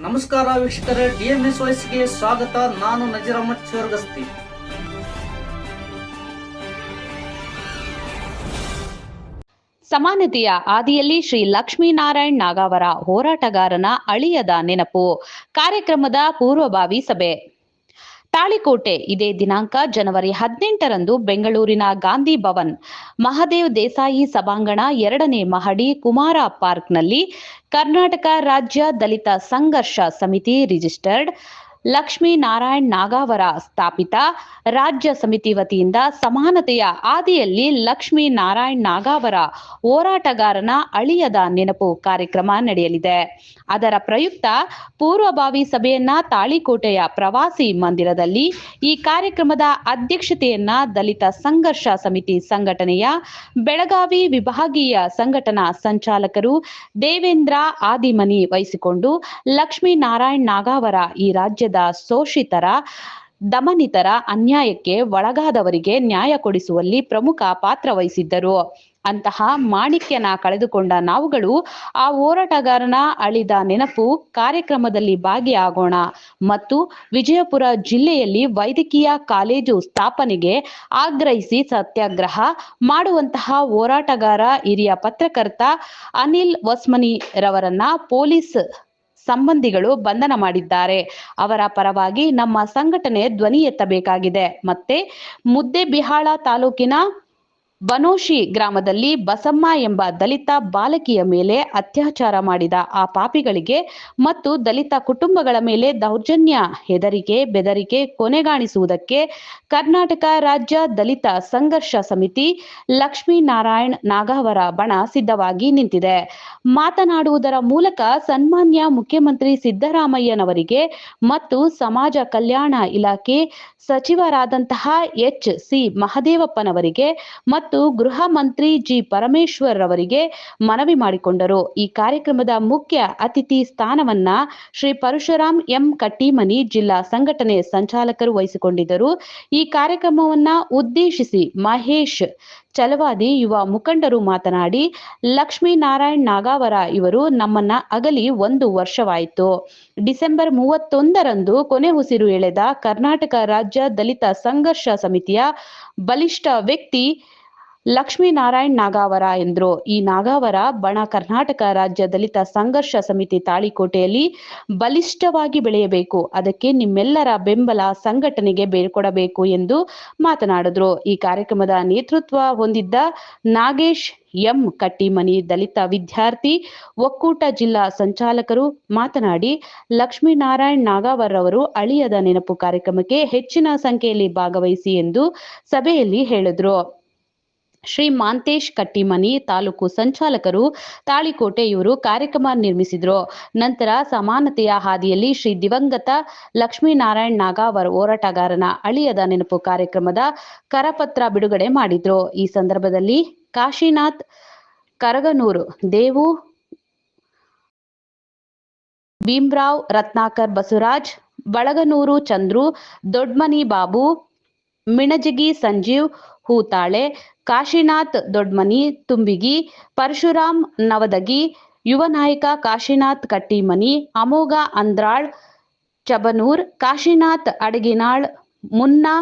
ನಮಸ್ಕಾರ ವೀಕ್ಷಕರೇ, ಡಿಎಂಎಸ್ ವಾಯ್ಸ್ಗೆ ಸ್ವಾಗತ. ನಾನು ನಜೀರ್ ಅಹಮದ್ ಚೋರ್ಗಸ್ತಿ. ಸಮಾನತೆಯ ಆದಿಯಲ್ಲಿ ಶ್ರೀ ಲಕ್ಷ್ಮೀನಾರಾಯಣ್ ನಾಗಾವರ ಹೋರಾಟಗಾರನ ಅಳಿಯದ ನೆನಪು ಕಾರ್ಯಕ್ರಮದ ಪೂರ್ವಭಾವಿ ಸಭೆ. ತಾಳಿಕೋಟೆ. ಇದೇ ದಿನಾಂಕ ಜನವರಿ 18ರಂದು ಬೆಂಗಳೂರಿನ ಗಾಂಧಿ ಭವನ್ ಮಹಾದೇವ್ ದೇಸಾಯಿ ಸಭಾಂಗಣ 2ನೇ ಮಹಡಿ ಕುಮಾರ ಪಾರ್ಕ್ನಲ್ಲಿ ಕರ್ನಾಟಕ ರಾಜ್ಯ ದಲಿತ ಸಂಘರ್ಷ ಸಮಿತಿ ರಿಜಿಸ್ಟರ್ಡ್ ಲಕ್ಷ್ಮೀನಾರಾಯಣ್ ನಾಗಾವರ ಸ್ಥಾಪಿತ ರಾಜ್ಯ ಸಮಿತಿ ವತಿಯಿಂದ ಸಮಾನತೆಯ ಆದಿಯಲ್ಲಿ ಲಕ್ಷ್ಮೀನಾರಾಯಣ್ ನಾಗಾವರ ಹೋರಾಟಗಾರನ ಅಳಿಯದ ನೆನಪು ಕಾರ್ಯಕ್ರಮ ನಡೆಯಲಿದೆ. ಅದರ ಪ್ರಯುಕ್ತ ಪೂರ್ವಭಾವಿ ಸಭೆಯನ್ನ ತಾಳಿಕೋಟೆಯ ಪ್ರವಾಸಿ ಮಂದಿರದಲ್ಲಿ ಈ ಕಾರ್ಯಕ್ರಮದ ಅಧ್ಯಕ್ಷತೆಯನ್ನ ದಲಿತ ಸಂಘರ್ಷ ಸಮಿತಿ ಸಂಘಟನೆಯ ಬೆಳಗಾವಿ ವಿಭಾಗೀಯ ಸಂಘಟನಾ ಸಂಚಾಲಕರು ದೇವೇಂದ್ರ ಆದಿಮನಿ ವಹಿಸಿಕೊಂಡು ಲಕ್ಷ್ಮೀನಾರಾಯಣ್ ನಾಗಾವರ ಈ ರಾಜ್ಯದ ಶೋಷಿತರ ದಮನಿತರ ಅನ್ಯಾಯಕ್ಕೆ ಒಳಗಾದವರಿಗೆ ನ್ಯಾಯ ಕೊಡಿಸುವಲ್ಲಿ ಪ್ರಮುಖ ಪಾತ್ರ ವಹಿಸಿದ್ದರು. ಅಂತಹ ಮಾಣಿಕ್ಯನ ಕಳೆದುಕೊಂಡ ನಾವುಗಳು ಆ ಹೋರಾಟಗಾರನ ಅಳಿದ ನೆನಪು ಕಾರ್ಯಕ್ರಮದಲ್ಲಿ ಭಾಗಿಯಾಗೋಣ ಮತ್ತು ವಿಜಯಪುರ ಜಿಲ್ಲೆಯಲ್ಲಿ ವೈದ್ಯಕೀಯ ಕಾಲೇಜು ಸ್ಥಾಪನೆಗೆ ಆಗ್ರಹಿಸಿ ಸತ್ಯಾಗ್ರಹ ಮಾಡುವಂತಹ ಹೋರಾಟಗಾರ ಹಿರಿಯ ಪತ್ರಕರ್ತ ಅನಿಲ್ ವಸ್ಮನಿ ರವರನ್ನ ಪೊಲೀಸ್ ಸಂಬಂಧಿಗಳು ಬಂಧನ ಮಾಡಿದ್ದಾರೆ. ಅವರ ಪರವಾಗಿ ನಮ್ಮ ಸಂಘಟನೆ ಧ್ವನಿ ಎತ್ತಬೇಕಾಗಿದೆ. ಮತ್ತೆ ಮುದ್ದೇಬಿಹಾಳ ತಾಲೂಕಿನ ಬನೋಶಿ ಗ್ರಾಮದಲ್ಲಿ ಬಸಮ್ಮ ಎಂಬ ದಲಿತ ಬಾಲಕಿಯ ಮೇಲೆ ಅತ್ಯಾಚಾರ ಮಾಡಿದ ಆ ಪಾಪಿಗಳಿಗೆ ಮತ್ತು ದಲಿತ ಕುಟುಂಬಗಳ ಮೇಲೆ ದೌರ್ಜನ್ಯ, ಹೆದರಿಕೆ, ಬೆದರಿಕೆ ಕೊನೆಗಾಣಿಸುವುದಕ್ಕೆ ಕರ್ನಾಟಕ ರಾಜ್ಯ ದಲಿತ ಸಂಘರ್ಷ ಸಮಿತಿ ಲಕ್ಷ್ಮೀನಾರಾಯಣ್ ನಾಗಾವರ ಬಣ ಸಿದ್ಧವಾಗಿ ನಿಂತಿದೆ. ಮಾತನಾಡುವುದರ ಮೂಲಕ ಸನ್ಮಾನ್ಯ ಮುಖ್ಯಮಂತ್ರಿ ಸಿದ್ದರಾಮಯ್ಯನವರಿಗೆ ಮತ್ತು ಸಮಾಜ ಕಲ್ಯಾಣ ಇಲಾಖೆ ಸಚಿವರಾದಂತಹ ಎಚ್.ಸಿ. ಮಹದೇವಪ್ಪನವರಿಗೆ ಮತ್ತು ಗೃಹ ಮಂತ್ರಿ ಜಿ. ಪರಮೇಶ್ವರ್ ರವರಿಗೆ ಮನವಿ ಮಾಡಿಕೊಂಡರು. ಈ ಕಾರ್ಯಕ್ರಮದ ಮುಖ್ಯ ಅತಿಥಿ ಸ್ಥಾನವನ್ನ ಶ್ರೀ ಪರಶುರಾಮ್ ಎಂ ಕಟ್ಟಿಮನಿ ಜಿಲ್ಲಾ ಸಂಘಟನೆ ಸಂಚಾಲಕರು ವಹಿಸಿಕೊಂಡಿದ್ದರು. ಈ ಕಾರ್ಯಕ್ರಮವನ್ನ ಉದ್ದೇಶಿಸಿ ಮಹೇಶ್ ಚಲವಾದಿ ಯುವ ಮುಖಂಡರು ಮಾತನಾಡಿ, ಲಕ್ಷ್ಮೀನಾರಾಯಣ್ ನಾಗಾವರ ಇವರು ನಮ್ಮನ್ನ ಅಗಲಿ 1 ವರ್ಷವಾಯಿತು. ಡಿಸೆಂಬರ್ 31ರಂದು ಕೊನೆ ಉಸಿರು ಎಳೆದ ಕರ್ನಾಟಕ ರಾಜ್ಯ ದಲಿತ ಸಂಘರ್ಷ ಸಮಿತಿಯ ಬಲಿಷ್ಠ ವ್ಯಕ್ತಿ ಲಕ್ಷ್ಮೀನಾರಾಯಣ್ ನಾಗಾವರ ಎಂದರು. ಈ ನಾಗಾವರ ಬಣ ಕರ್ನಾಟಕ ರಾಜ್ಯ ದಲಿತ ಸಂಘರ್ಷ ಸಮಿತಿ ತಾಳಿಕೋಟೆಯಲ್ಲಿ ಬಲಿಷ್ಠವಾಗಿ ಬೆಳೆಯಬೇಕು. ಅದಕ್ಕೆ ನಿಮ್ಮೆಲ್ಲರ ಬೆಂಬಲ ಸಂಘಟನೆಗೆ ಬೇರ್ಕೊಡಬೇಕು ಎಂದು ಮಾತನಾಡಿದ್ರು. ಈ ಕಾರ್ಯಕ್ರಮದ ನೇತೃತ್ವ ಹೊಂದಿದ್ದ ನಾಗೇಶ್ ಎಂ ಕಟ್ಟಿಮನಿ ದಲಿತ ವಿದ್ಯಾರ್ಥಿ ಒಕ್ಕೂಟ ಜಿಲ್ಲಾ ಸಂಚಾಲಕರು ಮಾತನಾಡಿ, ಲಕ್ಷ್ಮೀನಾರಾಯಣ್ ನಾಗಾವರ್ ಅವರು ಅಳಿಯದ ನೆನಪು ಕಾರ್ಯಕ್ರಮಕ್ಕೆ ಹೆಚ್ಚಿನ ಸಂಖ್ಯೆಯಲ್ಲಿ ಭಾಗವಹಿಸಿ ಎಂದು ಸಭೆಯಲ್ಲಿ ಹೇಳಿದ್ರು. ಶ್ರೀ ಮಾಂತೇಶ್ ಕಟ್ಟಿಮನಿ ತಾಲೂಕು ಸಂಚಾಲಕರು ತಾಳಿಕೋಟೆ ಇವರು ಕಾರ್ಯಕ್ರಮ ನಿರ್ಮಿಸಿದ್ರು. ನಂತರ ಸಮಾನತೆಯ ಹಾದಿಯಲ್ಲಿ ಶ್ರೀ ದಿವಂಗತ ಲಕ್ಷ್ಮೀನಾರಾಯಣ್ ನಾಗಾವರ್ ಹೋರಾಟಗಾರನ ಅಳಿಯದ ನೆನಪು ಕಾರ್ಯಕ್ರಮದ ಕರಪತ್ರ ಬಿಡುಗಡೆ ಮಾಡಿದ್ರು. ಈ ಸಂದರ್ಭದಲ್ಲಿ ಕಾಶಿನಾಥ್ ಕರಗನೂರು, ದೇವು, ಭೀಮ್ರಾವ್, ರತ್ನಾಕರ್ ಬಸವರಾಜ್, ಬಳಗನೂರು ಚಂದ್ರು, ದೊಡ್ಮನಿ ಬಾಬು, ಮಿಣಜಗಿ ಸಂಜೀವ್ ಹೂತಾಳೆ, ಕಾಶಿನಾಥ್ ದೊಡ್ಮನಿ ತುಂಬಿಗಿ, ಪರಶುರಾಮ್ ನವದಗಿ, ಯುವ ನಾಯಕ ಕಾಶಿನಾಥ್ ಕಟ್ಟಿಮನಿ, ಅಮೋಘ ಅಂದ್ರಾಳ್ ಚಬನೂರ್, ಕಾಶಿನಾಥ್ ಅಡಗಿನಾಳ್, ಮುನ್ನಾ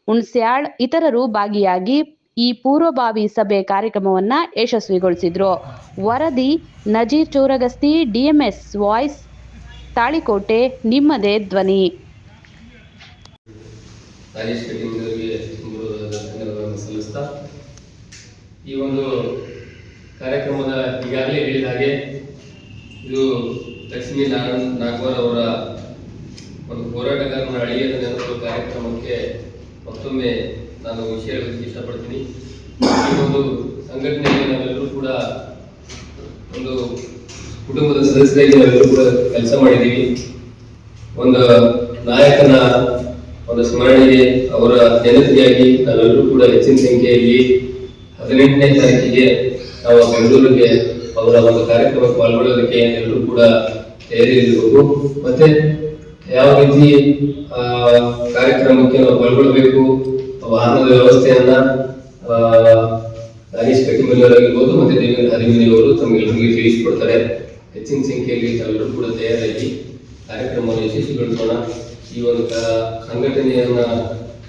ಹುಣ್ಸ್ಯಾಳ್ ಇತರರು ಭಾಗಿಯಾಗಿ ಈ ಪೂರ್ವಭಾವಿ ಸಭೆ ಕಾರ್ಯಕ್ರಮವನ್ನ ಯಶಸ್ವಿಗೊಳಿಸಿದ್ರು. ವರದಿ ನಜೀರ್ ಚೋರಗಸ್ತಿ, ಡಿಎಂಎಸ್ ವಾಯ್ಸ್, ತಾಳಿಕೋಟೆ, ನಿಮ್ಮದೇ ಧ್ವನಿ. ಸಲ್ಲಿಸ್ತಾ ಈ ಒಂದು ಕಾರ್ಯಕ್ರಮದ ಈಗಾಗಲೇ ಹೇಳಿದ ಹಾಗೆ ಇದು ಲಕ್ಷ್ಮೀನಾರಾಯಣ್ ನಾಗವರ್ ಅವರ ಒಂದು ಹೋರಾಟಗಾರನ ಅಳಿಯದ ನೆನಪು ಕಾರ್ಯಕ್ರಮಕ್ಕೆ ಮತ್ತೊಮ್ಮೆ ನಾನು ವಿಷಯ ಹೇಳಲಿಕ್ಕೆ ಇಷ್ಟಪಡ್ತೀನಿ. ಈ ಒಂದು ಸಂಘಟನೆಯಲ್ಲಿ ನಾವೆಲ್ಲರೂ ಕೂಡ ಒಂದು ಕುಟುಂಬದ ಸದಸ್ಯರಾಗಿ ನಾವೆಲ್ಲರೂ ಕೂಡ ಕೆಲಸ ಮಾಡಿದ್ದೀವಿ. ಒಂದು ನಾಯಕನ ಒಂದು ಸ್ಮರಣೆಗೆ ಅವರ ನೆನಪಿಗಾಗಿ ನಾವೆಲ್ಲರೂ ಕೂಡ ಹೆಚ್ಚಿನ ಸಂಖ್ಯೆಯಲ್ಲಿ 18ನೇ ತಾರೀಕಿಗೆ ನಾವು ಬೆಂಗಳೂರಿಗೆ ಅವರ ಒಂದು ಕಾರ್ಯಕ್ರಮಕ್ಕೆ ಪಾಲ್ಗೊಳ್ಳೋದಕ್ಕೆ ಎಲ್ಲರೂ ಕೂಡ ತಯಾರಿರಬೇಕು. ಮತ್ತೆ ಯಾವ ರೀತಿ ಕಾರ್ಯಕ್ರಮಕ್ಕೆ ನಾವು ಪಾಲ್ಗೊಳ್ಬೇಕು, ವಾಹನದ ವ್ಯವಸ್ಥೆಯನ್ನ ನಾಗೇಶ್ ಕಟ್ಟಿಮನಿ ಅವರಾಗಿರ್ಬೋದು ಮತ್ತೆ ದೇವೇಂದ್ರ ಆದಿಮನಿ ಅವರು ತಮಗೆಲ್ಲರಿಗೂ ತಿಳಿಸಿಕೊಡ್ತಾರೆ. ಹೆಚ್ಚಿನ ಸಂಖ್ಯೆಯಲ್ಲಿ ತಾವೆಲ್ಲರೂ ಕೂಡ ತಯಾರಾಗಿ ಕಾರ್ಯಕ್ರಮವನ್ನು ಯಶಸ್ವಿಗೊಳಿಸೋಣ. ಈ ಒಂದು ಸಂಘಟನೆಯನ್ನ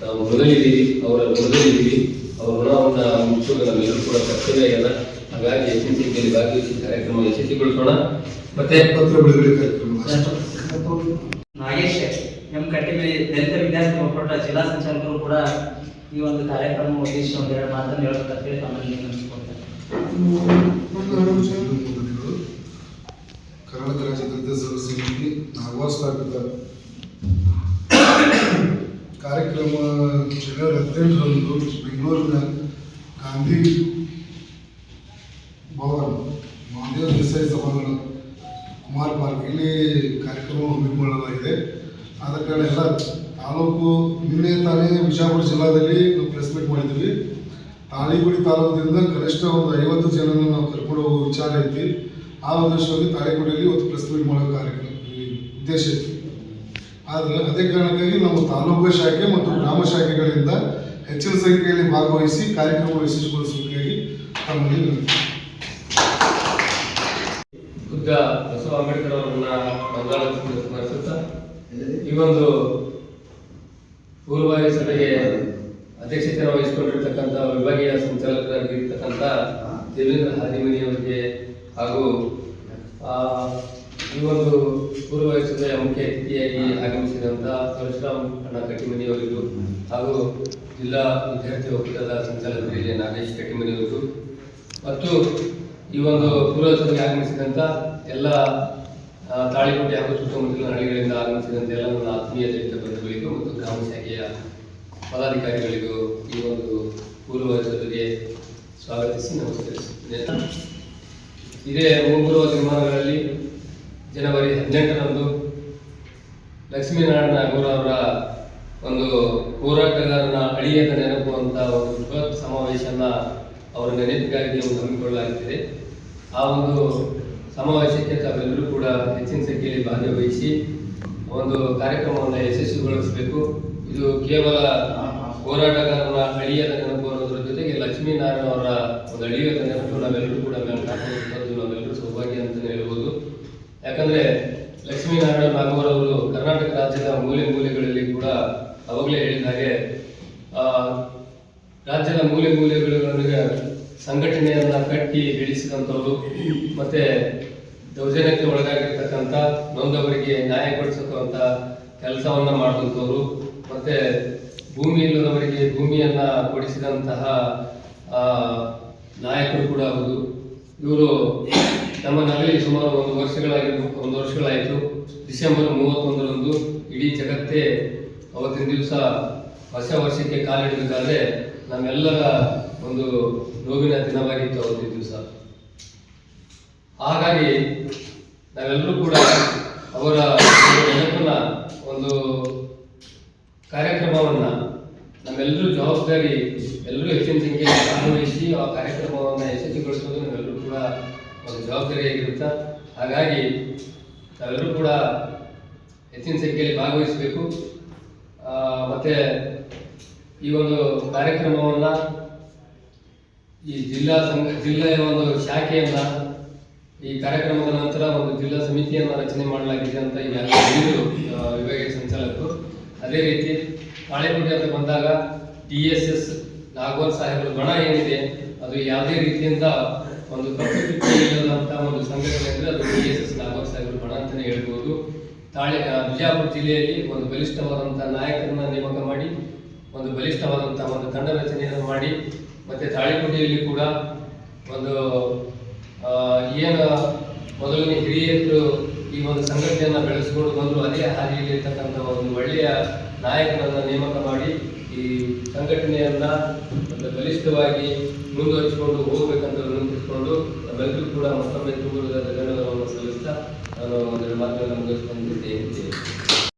ನಾವು ಮೊದಲಿದ್ದೀವಿ, ಅವರ ಮೊದಲಿದ್ದೀವಿ, ಅವರ ಋಣವನ್ನು ಮುಗಿಸೋದು ನಮ್ಮೆಲ್ಲರೂ ಕೂಡ ಕರ್ತವ್ಯ ಆಗ್ಯದ. ಹಾಗಾಗಿ ಹೆಚ್ಚಿನ ಸಂಖ್ಯೆಯಲ್ಲಿ ಭಾಗವಹಿಸಿ ಕಾರ್ಯಕ್ರಮ ಯಶಸ್ವಿಗೊಳಿಸೋಣ. ಮತ್ತೆ ಪತ್ರ ಬಿಡುಗಡೆ ಕಾರ್ಯಕ್ರಮ ನಾಗೇಶ್ ಎಂ ಕಟ್ಟಿಮೆ ದಲಿತ ವಿದ್ಯಾರ್ಥಿ ಒಕ್ಕೂಟ ಜಿಲ್ಲಾ ಸಂಚಾಲಕರು ಕೂಡ ಈ ಒಂದು ಕಾರ್ಯಕ್ರಮ ಉದ್ದೇಶಿಸಿ ಒಂದೆರಡು ಮಾತನ್ನು ಹೇಳಬೇಕಂತೇಳಿ ತಮ್ಮಲ್ಲಿ ನೆನೆಸ್ಕೊಳ್ತಾರೆ. ಕರ್ನಾಟಕ ರಾಜ್ಯ ದಲಿತ ಸೇವಾ ಸಮಿತಿ ನಾಗವಾರ ಸ್ಥಾಪಿತ ಕಾರ್ಯಕ್ರಮ ಜನವರಿ 18ರಂದು ಬೆಂಗಳೂರಿನ ಗಾಂಧಿ ಭವನ್ ಮಹಾದೇವ ದೇಸಾಯಿ ಸಭಾಂಗಣ ಕುಮಾರ್ ಪಾರ್ಕ್ ಇಲ್ಲಿ ಕಾರ್ಯಕ್ರಮ ಹಮ್ಮಿಕೊಳ್ಳಲಾಗಿದೆ. ಆದ ಕಾರಣ ಎಲ್ಲ ತಾಲೂಕು ನಿನ್ನೆ ತಾನೇ ಬಿಜಾಪುರ ಜಿಲ್ಲಾದಲ್ಲಿ ನಾವು ಪ್ರೆಸ್ ಮೀಟ್ ಮಾಡಿದ್ವಿ. ತಾಳಿಗುಡಿ ತಾಲೂಕಿನಿಂದ ಕನಿಷ್ಠ ಒಂದು 50 ಜನನ ನಾವು ಕರ್ಕೊಂಡು ಹೋಗೋ ವಿಚಾರ ಐತಿ. ಆ ಉದ್ದೇಶವಾಗಿ ತಾಳಿಗುಡಿಯಲ್ಲಿ ಇವತ್ತು ಪ್ರೆಸ್ ಮೀಟ್ ಮಾಡೋ ಕಾರ್ಯಕ್ರಮ ಉದ್ದೇಶ ಐತಿ. ಆದರೆ ಅದೇ ಕಾರಣಕ್ಕಾಗಿ ನಮ್ಮ ತಾಲೂಕು ಶಾಖೆ ಮತ್ತು ಗ್ರಾಮ ಶಾಖೆಗಳಿಂದ ಹೆಚ್ಚಿನ ಸಂಖ್ಯೆಯಲ್ಲಿ ಭಾಗವಹಿಸಿ ಕಾರ್ಯಕ್ರಮ ಯಶಸ್ವಿಗೊಳಿಸಬೇಕಾಗಿ ತಮ್ಮಲ್ಲಿ ಬುದ್ಧ ಬಸವ ಅಂಬೇಡ್ಕರ್ ಅವರನ್ನ ಬಂಗಾಳದಿಂದ ಸ್ಮರಿಸುತ್ತಾ ಈ ಒಂದು ಪೂರ್ವಭಾವಿ ಸಭೆಗೆ ಅಧ್ಯಕ್ಷತೆಯನ್ನು ವಹಿಸಿಕೊಂಡಿರ್ತಕ್ಕಂಥ ವಿಭಾಗೀಯ ಸಂಚಾಲಕರಾಗಿರ್ತಕ್ಕಂಥ ದೇವೇಂದ್ರ ಹಾದಿಮನಿ ಅವರಿಗೆ ಹಾಗೂ ಈ ಒಂದು ಪೂರ್ವಭಾವಿ ಸಭೆಯ ಮುಖ್ಯ ಅತಿಥಿಯಾಗಿ ಆಗಮಿಸಿದಂಥ ಪರಶುರಾಮ್ ಅಣ್ಣ ಕಟ್ಟಿಮನಿ ಅವರಿಗೂ ಹಾಗೂ ಜಿಲ್ಲಾ ವಿದ್ಯಾರ್ಥಿ ಒಕ್ಕೂಟದ ಸಂಚಾಲಕರಿಗೆ ನಾಗೇಶ್ ಕಟ್ಟಿಮನಿ ಅವರಿಗೂ ಮತ್ತು ಈ ಒಂದು ಪೂರ್ವ ಸಭೆಗೆ ಆಗಮಿಸಿದಂಥ ಎಲ್ಲ ತಾಳಿಕೋಟೆ ಹಾಗೂ ಸುತ್ತಮುತ್ತಲಿನ ಹಳ್ಳಿಗಳಿಂದ ಆಗಮಿಸಿದಂಥ ಎಲ್ಲ ನನ್ನ ಆತ್ಮೀಯ ದಲಿತ ಬಂಧುಗಳಿಗೂ ಮತ್ತು ಗ್ರಾಮ ಶಾಖೆಯ ಪದಾಧಿಕಾರಿಗಳಿಗೂ ಈ ಒಂದು ಪೂರ್ವ ಸಭೆಗೆ ಸ್ವಾಗತಿಸಿ ನಮಸ್ಕರಿಸುತ್ತೇನೆ. ಇದೇ ಮುಂಬರುವ ದಿನಮಾನಗಳಲ್ಲಿ ಜನವರಿ 18ರಂದು ಲಕ್ಷ್ಮೀನಾರಾಯಣ ನಾಗೂರ್ ಅವರ ಒಂದು ಹೋರಾಟಗಾರನ ಅಳಿಯದ ನೆನಪು ಅಂತ ಒಂದು ಬೃಹತ್ ಸಮಾವೇಶನ ಅವರ ನೆನಪಿಗಾಗಿ ಒಂದು ಹಮ್ಮಿಕೊಳ್ಳಲಾಗುತ್ತಿದೆ. ಆ ಒಂದು ಸಮಾವೇಶಕ್ಕೆ ತಾವೆಲ್ಲರೂ ಕೂಡ ಹೆಚ್ಚಿನ ಸಂಖ್ಯೆಯಲ್ಲಿ ಭಾಗವಹಿಸಿ ಒಂದು ಕಾರ್ಯಕ್ರಮವನ್ನು ಯಶಸ್ವಿಗೊಳಿಸಬೇಕು. ಇದು ಕೇವಲ ಹೋರಾಟಗಾರನ ಅಳಿಯದ ನೆನಪು ಅನ್ನೋದ್ರ ಜೊತೆಗೆ ಲಕ್ಷ್ಮೀನಾರಾಯಣ ಅವರ ಒಂದು ಅಳಿಯದ ನೆನಪು ನಾವೆಲ್ಲರೂ ಕೂಡ ನಾವೆಲ್ಲರೂ ಸೌಭಾಗ್ಯ ಅಂತಲೇ ಹೇಳ್ಬೋದು. ಯಾಕಂದ್ರೆ ಲಕ್ಷ್ಮೀನಾರಾಯಣ ನಾಗೂರ್ ಅವರು ಕರ್ನಾಟಕ ರಾಜ್ಯದ ಮೂಲೆ ಮೂಲೆಗಳಲ್ಲಿ ಕೂಡ ಅವಾಗಲೇ ಹೇಳಿದ ಹಾಗೆ ರಾಜ್ಯದ ಮೂಲೆ ಮೂಲೆಗಳಿಗೆ ಸಂಘಟನೆಯನ್ನ ಕಟ್ಟಿ ಬೆಳೆಸಿದಂಥವ್ರು, ಮತ್ತೆ ದೌರ್ಜನ್ಯಕ್ಕೆ ಒಳಗಾಗಿರ್ತಕ್ಕಂಥ ನೊಂದವರಿಗೆ ನ್ಯಾಯ ಕೊಡಿಸತಕ್ಕಂಥ ಕೆಲಸವನ್ನ ಮಾಡಿದಂಥವ್ರು, ಮತ್ತೆ ಭೂಮಿ ಇಲ್ಲದವರಿಗೆ ಭೂಮಿಯನ್ನ ಕೊಡಿಸಿದಂತಹ ನಾಯಕರು ಕೂಡ ಹೌದು. ಇವರು ನಮ್ಮ ನಗಲಿ ಸುಮಾರು ಒಂದು ವರ್ಷಗಳಾಯಿತು. ಡಿಸೆಂಬರ್ 31ರಂದು ಇಡೀ ಜಗತ್ತೇ ಅವತ್ತಿನ ದಿವಸ ಹೊಸ ವರ್ಷಕ್ಕೆ ಕಾಲಿಡಬೇಕಾದ್ರೆ ನಮ್ಮೆಲ್ಲರ ಒಂದು ನೋವಿನ ದಿನವಾಗಿತ್ತು ಅವತ್ತಿನ ದಿವಸ. ಹಾಗಾಗಿ ನಾವೆಲ್ಲರೂ ಕೂಡ ಅವರ ನೆನಪನ್ನ ಒಂದು ಕಾರ್ಯಕ್ರಮವನ್ನ ನಮ್ಮೆಲ್ಲರೂ ಜವಾಬ್ದಾರಿ ಎಲ್ಲರೂ ಹೆಚ್ಚಿನ ಸಂಖ್ಯೆಯಲ್ಲಿ ಭಾಗವಹಿಸಿ ಆ ಕಾರ್ಯಕ್ರಮವನ್ನು ಯಶಸ್ವಿಗೊಳಿಸೋದು ನಾವೆಲ್ಲರೂ ಕೂಡ ಒಂದು ಜವಾಬ್ದಾರಿಯಾಗಿರುತ್ತೆ. ಹಾಗಾಗಿ ನಾವೆಲ್ಲರೂ ಕೂಡ ಹೆಚ್ಚಿನ ಸಂಖ್ಯೆಯಲ್ಲಿ ಭಾಗವಹಿಸಬೇಕು. ಮತ್ತೆ ಈ ಒಂದು ಕಾರ್ಯಕ್ರಮವನ್ನ ಈ ಜಿಲ್ಲೆಯ ಒಂದು ಶಾಖೆಯನ್ನ ಈ ಕಾರ್ಯಕ್ರಮದ ನಂತರ ಒಂದು ಜಿಲ್ಲಾ ಸಮಿತಿಯನ್ನ ರಚನೆ ಮಾಡಲಾಗಿದೆ ಅಂತ ಈಗಾಗಲೇ ವಿಭಾಗೀಯ ಸಂಚಾಲಕರು. ಅದೇ ರೀತಿ ತಾಳಿಕೋಟೆ ಅಂತ ಬಂದಾಗ DSS ನಾಗವಾರ್ ಸಾಹೇಬರ ಬಣ ಏನಿದೆ ಅದು ಯಾವುದೇ ರೀತಿಯಿಂದ ಒಂದು ಇಲ್ಲದಂತ ಒಂದು ಸಂಘಟನೆ ಅಂದ್ರೆ ಅದು DSS ನಾಗವಾರ್ ಸಾಹೇಬರ ಬಣ ಅಂತಾನೆ ಹೇಳ್ಬೋದು. ಬಿಜಾಪುರ ಜಿಲ್ಲೆಯಲ್ಲಿ ಒಂದು ಬಲಿಷ್ಠವಾದಂತಹ ನಾಯಕರನ್ನ ನೇಮಕ ಮಾಡಿ ಒಂದು ಬಲಿಷ್ಠವಾದಂತಹ ಒಂದು ತಂಡ ರಚನೆಯನ್ನು ಮಾಡಿ ಮತ್ತೆ ತಾಳಿಕೋಟೆಯಲ್ಲಿ ಕೂಡ ಒಂದು ಏನು ಮೊದಲನೇ ಹಿರಿಯರು ಈ ಒಂದು ಸಂಘಟನೆಯನ್ನ ಬೆಳೆಸಿಕೊಂಡು ಬಂದರು, ಅದೇ ಹಾದಿಯಲ್ಲಿ ಇರ್ತಕ್ಕಂಥ ಒಂದು ಒಳ್ಳೆಯ ನಾಯಕನನ್ನ ನೇಮಕ ಮಾಡಿ ಈ ಸಂಘಟನೆಯನ್ನ ಒಂದು ಬಲಿಷ್ಠವಾಗಿ ಮುಂದುವರಿಸಿಕೊಂಡು ಹೋಗ್ಬೇಕಂತ ವಿನಂತಿಸಿಕೊಂಡು ನಮ್ಮೆಲ್ಲರೂ ಕೂಡ ಮತ್ತೊಮ್ಮೆ ತುಂಬುವುದಾದ ಧನ್ಯವಾದವನ್ನು ಸಲ್ಲಿಸ್ತಾ ನಾನು ಒಂದೆರಡು ಮಾತುಗಳನ್ನು ಮುಗಿಸ್ಕೊಂಡಿದ್ದೇನೆ.